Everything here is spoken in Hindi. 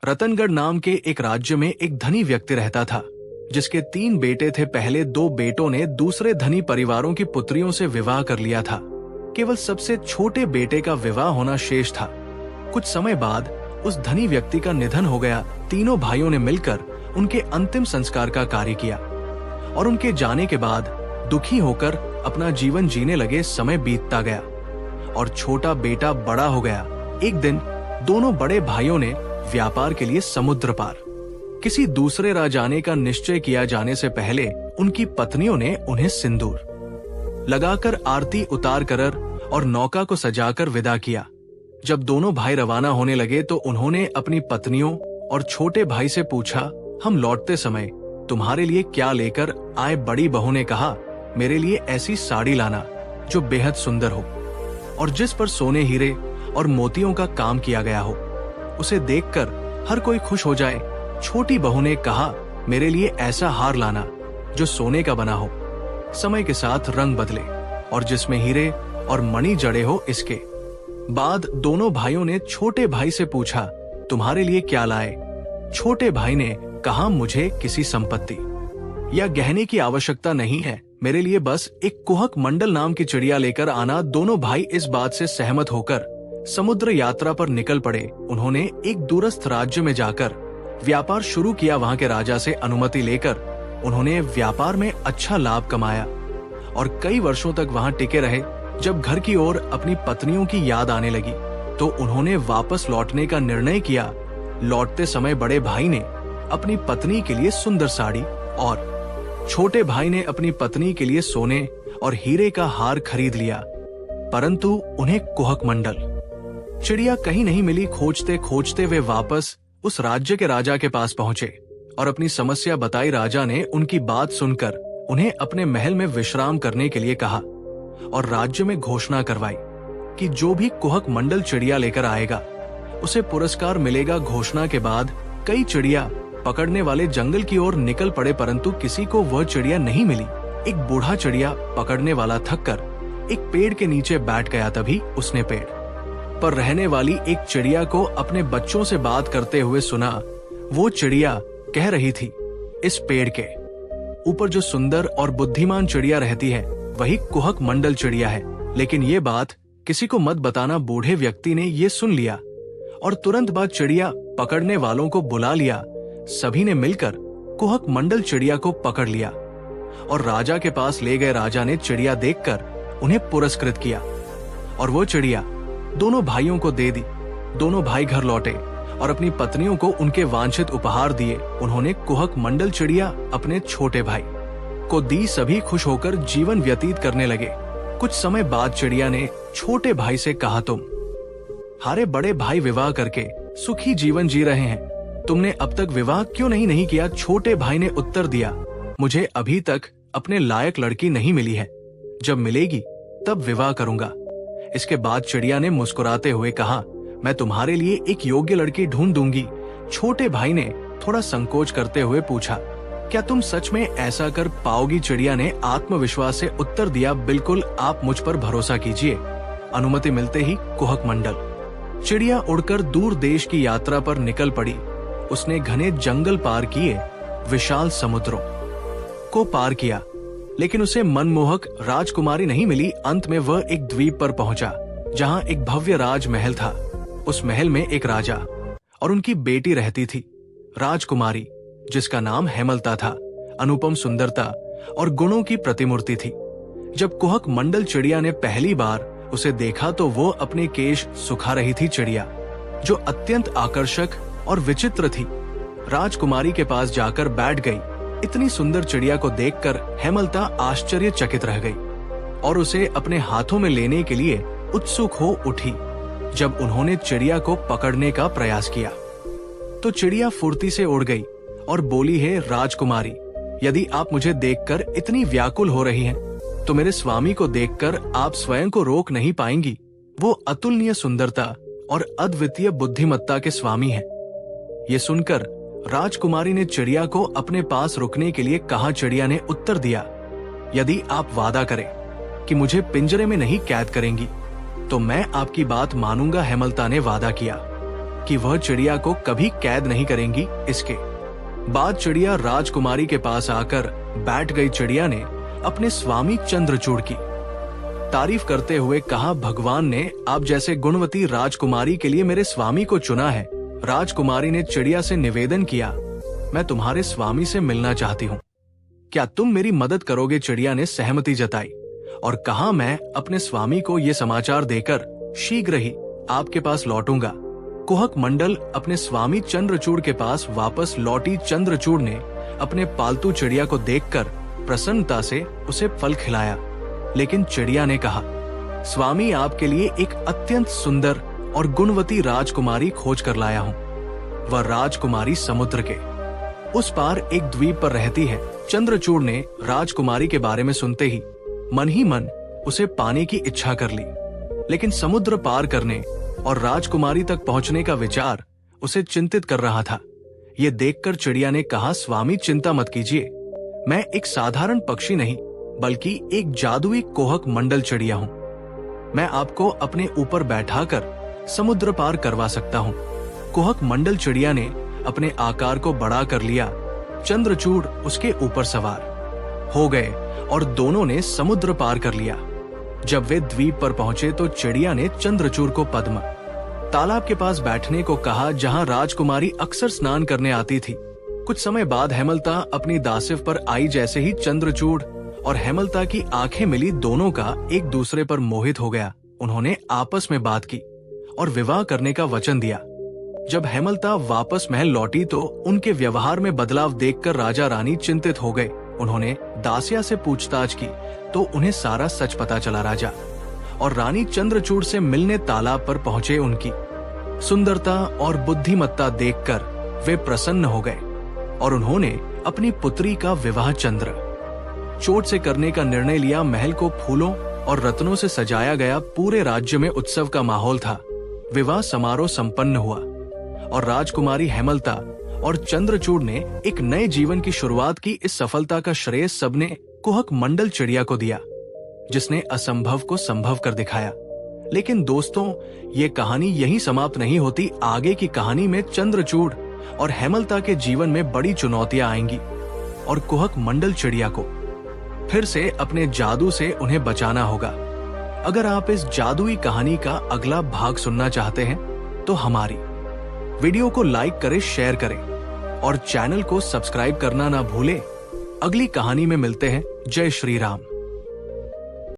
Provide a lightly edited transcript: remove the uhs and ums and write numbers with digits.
रतनगढ़ नाम के एक राज्य में एक धनी व्यक्ति रहता था, जिसके 3 बेटे थे। पहले 2 बेटों ने दूसरे धनी परिवारों की पुत्रियों से विवाह कर लिया था। केवल सबसे छोटे बेटे का विवाह होना शेष था। कुछ समय बाद उस धनी व्यक्ति का निधन हो गया। तीनों भाइयों ने मिलकर उनके अंतिम संस्कार का कार्य किया और उनके जाने के बाद दुखी होकर अपना जीवन जीने लगे। समय बीतता गया और छोटा बेटा बड़ा हो गया। एक दिन दोनों बड़े भाइयों ने व्यापार के लिए समुद्र पार किसी दूसरे राज्य जाने का निश्चय किया जाने से पहले उनकी पत्नियों ने उन्हें सिंदूर लगाकर आरती उतार कर और नौका को सजाकर विदा किया। जब दोनों भाई रवाना होने लगे तो उन्होंने अपनी पत्नियों और छोटे भाई से पूछा, हम लौटते समय तुम्हारे लिए क्या लेकर आए? बड़ी बहू ने कहा, मेरे लिए ऐसी साड़ी लाना जो बेहद सुंदर हो और जिस पर सोने हीरे और मोतियों का काम किया गया हो, उसे देखकर हर कोई खुश हो जाए। छोटी बहू ने कहा, मेरे लिए ऐसा हार लाना जो सोने का बना हो, समय के साथ रंग बदले और जिसमें हीरे और मणि जड़े हो। इसके बाद दोनों भाइयों ने छोटे भाई से पूछा, तुम्हारे लिए क्या लाए? छोटे भाई ने कहा, मुझे किसी संपत्ति या गहने की आवश्यकता नहीं है, मेरे लिए बस एक कुहक मंडल नाम की चिड़िया लेकर आना। दोनों भाई इस बात से सहमत होकर समुद्र यात्रा पर निकल पड़े। उन्होंने एक दूरस्थ राज्य में जाकर व्यापार शुरू किया। वहां के राजा से अनुमति लेकर उन्होंने व्यापार में अच्छा लाभ कमाया और कई वर्षों तक वहां टिके रहे। जब घर की ओर अपनी पत्नियों की याद आने लगी तो उन्होंने वापस लौटने का निर्णय किया। लौटते समय बड़े भाई ने अपनी पत्नी के लिए सुंदर साड़ी और छोटे भाई ने अपनी पत्नी के लिए सोने और हीरे का हार खरीद लिया, परंतु उन्हें कुहक मंडल चिड़िया कहीं नहीं मिली। खोजते खोजते वे वापस उस राज्य के राजा के पास पहुंचे और अपनी समस्या बताई। राजा ने उनकी बात सुनकर उन्हें अपने महल में विश्राम करने के लिए कहा और राज्य में घोषणा करवाई कि जो भी कुहक मंडल चिड़िया लेकर आएगा उसे पुरस्कार मिलेगा। घोषणा के बाद कई चिड़िया पकड़ने वाले जंगल की ओर निकल पड़े, परंतु किसी को वह चिड़िया नहीं मिली। एक बूढ़ा चिड़िया पकड़ने वाला थककर एक पेड़ के नीचे बैठ गया। तभी उसने पेड़ पर रहने वाली एक चिड़िया को अपने बच्चों से बात करते हुए सुना। वो चिड़िया कह रही थी, इस पेड़ के ऊपर जो सुंदर और बुद्धिमान चिड़िया रहती है वही कुहक मंडल चिड़िया है। लेकिन ये बात किसी को मत बताना। बूढ़े व्यक्ति ने ये सुन लिया और तुरंत बाद चिड़िया पकड़ने वालों को बुला लिया। सभी ने मिलकर कुहक मंडल चिड़िया को पकड़ लिया और राजा के पास ले गए। राजा ने चिड़िया देखकर उन्हें पुरस्कृत किया और वो चिड़िया दोनों भाइयों को दे दी। दोनों भाई घर लौटे और अपनी पत्नियों को उनके वांछित उपहार दिए। उन्होंने कुहक मंडल चिड़िया अपने छोटे भाई को दी। सभी खुश होकर जीवन व्यतीत करने लगे। कुछ समय बाद चिड़िया ने छोटे भाई से कहा, तुम हारे बड़े भाई विवाह करके सुखी जीवन जी रहे हैं, तुमने अब तक विवाह क्यों नहीं किया? छोटे भाई ने उत्तर दिया, मुझे अभी तक अपने लायक लड़की नहीं मिली है, जब मिलेगी तब विवाह करूंगा। इसके बाद चिड़िया ने मुस्कुराते हुए कहा, मैं तुम्हारे लिए एक योग्य लड़की ढूंढ दूंगी। छोटे भाई ने थोड़ा संकोच करते हुए पूछा, क्या तुम सच में ऐसा कर पाओगी? चिड़िया ने आत्मविश्वास से उत्तर दिया, बिल्कुल, आप मुझ पर भरोसा कीजिए। अनुमति मिलते ही कुहक मंडल चिड़िया उड़कर दूर देश की यात्रा पर निकल पड़ी। उसने घने जंगल पार किए, विशाल समुद्रों को पार किया, लेकिन उसे मनमोहक राजकुमारी नहीं मिली। अंत में वह एक द्वीप पर पहुंचा जहां एक भव्य राजमहल था। उस महल में एक राजा और उनकी बेटी रहती थी। राजकुमारी जिसका नाम हेमलता था, अनुपम सुंदरता और गुणों की प्रतिमूर्ति थी। जब कुहक मंडल चिड़िया ने पहली बार उसे देखा तो वो अपने केश सुखा रही थी। चिड़िया जो अत्यंत आकर्षक और विचित्र थी, राजकुमारी के पास जाकर बैठ गई। इतनी सुंदर चिड़िया को देखकर हेमलता आश्चर्यचकित रह गई और उसे अपने हाथों में लेने के लिए उत्सुक हो उठी। जब उन्होंने चिड़िया को पकड़ने का प्रयास किया तो चिड़िया फुर्ती से उड़ गई और बोली, है राजकुमारी, यदि आप मुझे देखकर इतनी व्याकुल हो रही हैं, तो मेरे स्वामी को देखकर आप स्वयं को रोक नहीं पाएंगी। वो अतुलनीय सुंदरता और अद्वितीय बुद्धिमत्ता के स्वामी हैं। ये सुनकर राजकुमारी ने चिड़िया को अपने पास रुकने के लिए कहा। चिड़िया ने उत्तर दिया, यदि आप वादा करें कि मुझे पिंजरे में नहीं कैद करेंगी तो मैं आपकी बात मानूंगा। हेमलता ने वादा किया। कि वह चिड़िया को कभी कैद नहीं करेंगी। इसके बाद चिड़िया राजकुमारी के पास आकर बैठ गई। चिड़िया ने अपने स्वामी चंद्रचूड़ की तारीफ करते हुए कहा, भगवान ने आप जैसे गुणवती राजकुमारी के लिए मेरे स्वामी को चुना है। राजकुमारी ने चिड़िया से निवेदन किया, मैं तुम्हारे स्वामी से मिलना चाहती हूँ, क्या तुम मेरी मदद करोगे? चिड़िया ने सहमति जताई और कहा, मैं अपने स्वामी को ये समाचार देकर शीघ्र ही आपके पास लौटूंगा। कुहक मंडल अपने स्वामी चंद्रचूड़ के पास वापस लौटी। चंद्रचूड़ ने अपने पालतू चिड़िया को देखकर प्रसन्नता से उसे फल खिलाया, लेकिन चिड़िया ने कहा, स्वामी आपके लिए एक अत्यंत सुंदर और गुणवती राजकुमारी खोज कर लाया हूँ। वह राजकुमारी समुद्र के उस पार एक द्वीप पर रहती है। चंद्रचूड़ ने राजकुमारी के बारे में सुनते ही मन उसे पाने की इच्छा कर ली, लेकिन समुद्र पार करने और राजकुमारी तक पहुंचने का विचार उसे चिंतित कर रहा था। ये देखकर चिड़िया ने कहा, स्वामी चिंता मत कीजिए, मैं एक साधारण पक्षी नहीं बल्कि एक जादुई कोहक मंडल चिड़िया हूँ। मैं आपको अपने ऊपर बैठाकर समुद्र पार करवा सकता हूँ। कोहक मंडल चिड़िया ने अपने आकार को बड़ा कर लिया। चंद्रचूड़ उसके ऊपर सवार हो गए और दोनों ने समुद्र पार कर लिया। जब वे द्वीप पर पहुंचे तो चिड़िया ने चंद्रचूड़ को पद्म तालाब के पास बैठने को कहा, जहां राजकुमारी अक्सर स्नान करने आती थी। कुछ समय बाद हेमलता अपनी दासिव पर आई। जैसे ही चंद्रचूड़ और हेमलता की आंखें मिली, दोनों का एक दूसरे पर मोहित हो गया। उन्होंने आपस में बात की और विवाह करने का वचन दिया। जब हेमलता वापस महल लौटी तो उनके व्यवहार में बदलाव देखकर राजा रानी चिंतित हो गए। उन्होंने दासिया से पूछताछ की तो उन्हें सारा सच पता चला। राजा और रानी चंद्रचूड़ से मिलने तालाब पर पहुंचे। उनकी सुंदरता और बुद्धिमत्ता देखकर वे प्रसन्न हो गए और उन्होंने अपनी पुत्री का विवाह चंद्रचूड़ से करने का निर्णय लिया। महल को फूलों और रत्नों से सजाया गया। पूरे राज्य में उत्सव का माहौल था। विवाह समारोह संपन्न हुआ और राजकुमारी हेमलता और चंद्रचूड़ ने एक नए जीवन की शुरुआत की। इस सफलता का श्रेय सबने कुहक मंडल चिड़िया को दिया, जिसने असंभव को संभव कर दिखाया। लेकिन दोस्तों, ये कहानी यहीं समाप्त नहीं होती। आगे की कहानी में चंद्रचूड़ और हेमलता के जीवन में बड़ी चुनौतियां आएंगी और कुहक मंडल चिड़िया को फिर से अपने जादू से उन्हें बचाना होगा। अगर आप इस जादुई कहानी का अगला भाग सुनना चाहते हैं तो हमारी वीडियो को लाइक करें, शेयर करें और चैनल को सब्सक्राइब करना ना भूलें। अगली कहानी में मिलते हैं। जय श्री राम।